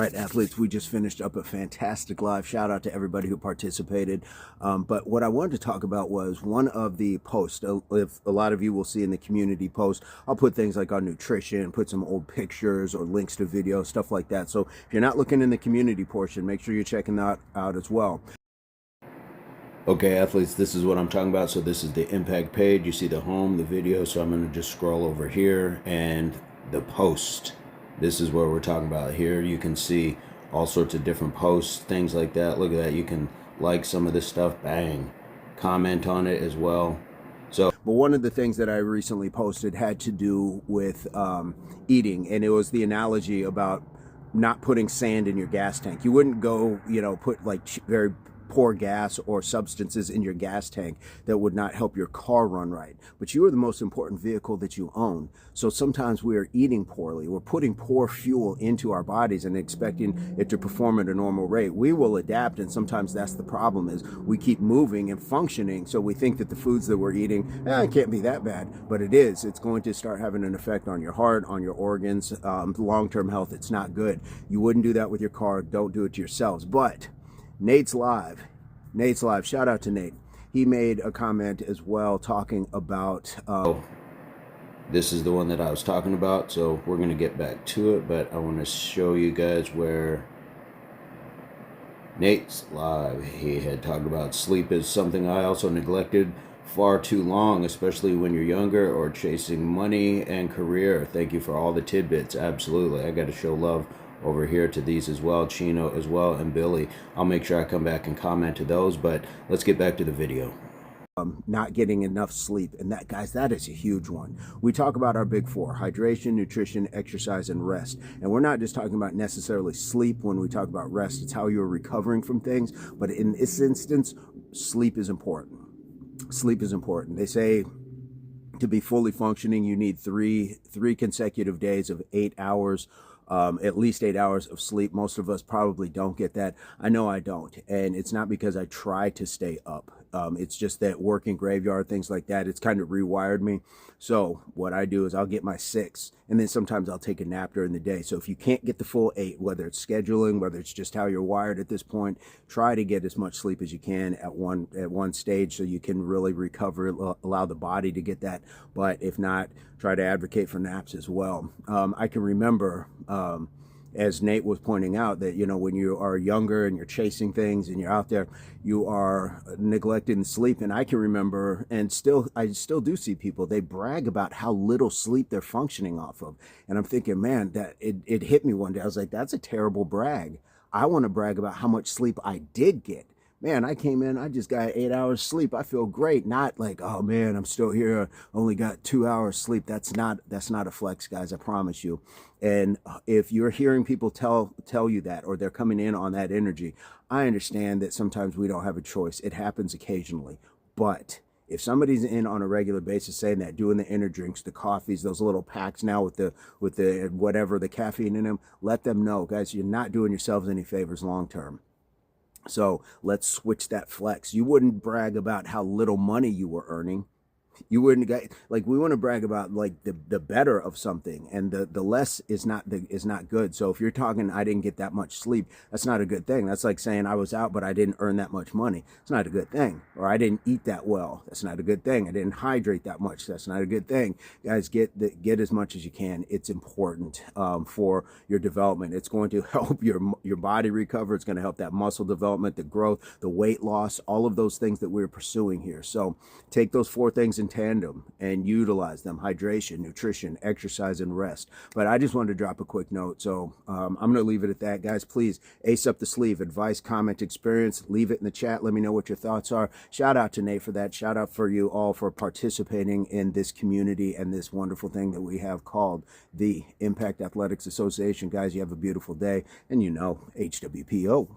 right, athletes, we just finished up a fantastic live. Shout out to everybody who participated. But what I wanted to talk about was one of the posts. If a lot of you will see in the community post, I'll put things like on nutrition, put some old pictures or links to videos, stuff like that. So if you're not looking in the community portion, make sure you're checking that out as well. Okay, athletes, this is what I'm talking about. So this is the impact page. You see the home, the video. So I'm going to just scroll over here and the post. This is what we're talking about here. You can see all sorts of different posts, things like that. Look at that. You can like some of this stuff. Bang. Comment on it as well. So, but one of the things that I recently posted had to do with eating, and it was the analogy about not putting sand in your gas tank. You wouldn't go, put like very poor gas or substances in your gas tank that would not help your car run right. But you are the most important vehicle that you own. So sometimes we are eating poorly. We're putting poor fuel into our bodies and expecting it to perform at a normal rate. We will adapt, and sometimes that's the problem, is we keep moving and functioning. So we think that the foods that we're eating, it can't be that bad, but it is. It's going to start having an effect on your heart, on your organs, long-term health. It's not good. You wouldn't do that with your car. Don't do it to yourselves. But Nate's live. Shout out to Nate. He made a comment as well talking about this is the one that I was talking about, so we're going to get back to it, but I want to show you guys where Nate's live. He had talked about sleep is something I also neglected far too long, especially when you're younger or chasing money and career. Thank you for all the tidbits. Absolutely. I got to show love over here to these as well, Chino as well, and Billy. I'll make sure I come back and comment to those, but let's get back to the video. Not getting enough sleep, and that, guys, that is a huge one. We talk about our big four: hydration, nutrition, exercise, and rest. And we're not just talking about necessarily sleep when we talk about rest. It's how you're recovering from things. But in this instance, sleep is important. Sleep is important. They say to be fully functioning, you need three consecutive days of 8 hours, at least 8 hours of sleep. Most of us probably don't get that. I know I don't. And it's not because I try to stay up. It's just that working graveyard, things like that, it's kind of rewired me. So what I do is I'll get my 6, and then sometimes I'll take a nap during the day. So if you can't get the full 8, whether it's scheduling, whether it's just how you're wired at this point, try to get as much sleep as you can at one stage so you can really recover, allow the body to get that. But if not, try to advocate for naps as well. I can remember, as Nate was pointing out, that, when you are younger and you're chasing things and you're out there, you are neglecting sleep. And I can remember, and I still do see people, they brag about how little sleep they're functioning off of. And I'm thinking, man, that it hit me one day. I was like, that's a terrible brag. I want to brag about how much sleep I did get. Man, I came in, I just got 8 hours sleep. I feel great. Not like, oh man, I'm still here, only got 2 hours sleep. That's not a flex, guys, I promise you. And if you're hearing people tell you that, or they're coming in on that energy, I understand that sometimes we don't have a choice. It happens occasionally. But if somebody's in on a regular basis saying that, doing the inner drinks, the coffees, those little packs now with the whatever, the caffeine in them, let them know, guys, you're not doing yourselves any favors long term. So let's switch that flex. You wouldn't brag about how little money you were earning. You wouldn't get, like, we want to brag about like the better of something, and the less is not good. So if you're talking, I didn't get that much sleep, that's not a good thing. That's like saying I was out but I didn't earn that much money. It's not a good thing. Or I didn't eat that well. That's not a good thing. I didn't hydrate that much. That's not a good thing. Guys, get as much as you can. It's important for your development. It's going to help your body recover. It's going to help that muscle development, the growth, the weight loss, all of those things that we're pursuing here. So take those 4 things in tandem and utilize them: hydration, nutrition, exercise, and rest. But I just wanted to drop a quick note, so I'm going to leave it at that. Guys, please ace up the sleeve. Advice, comment, experience, leave it in the chat. Let me know what your thoughts are. Shout out to Nate for that. Shout out for you all for participating in this community and this wonderful thing that we have called the Impact Athletics Association. Guys, you have a beautiful day, and HWPO.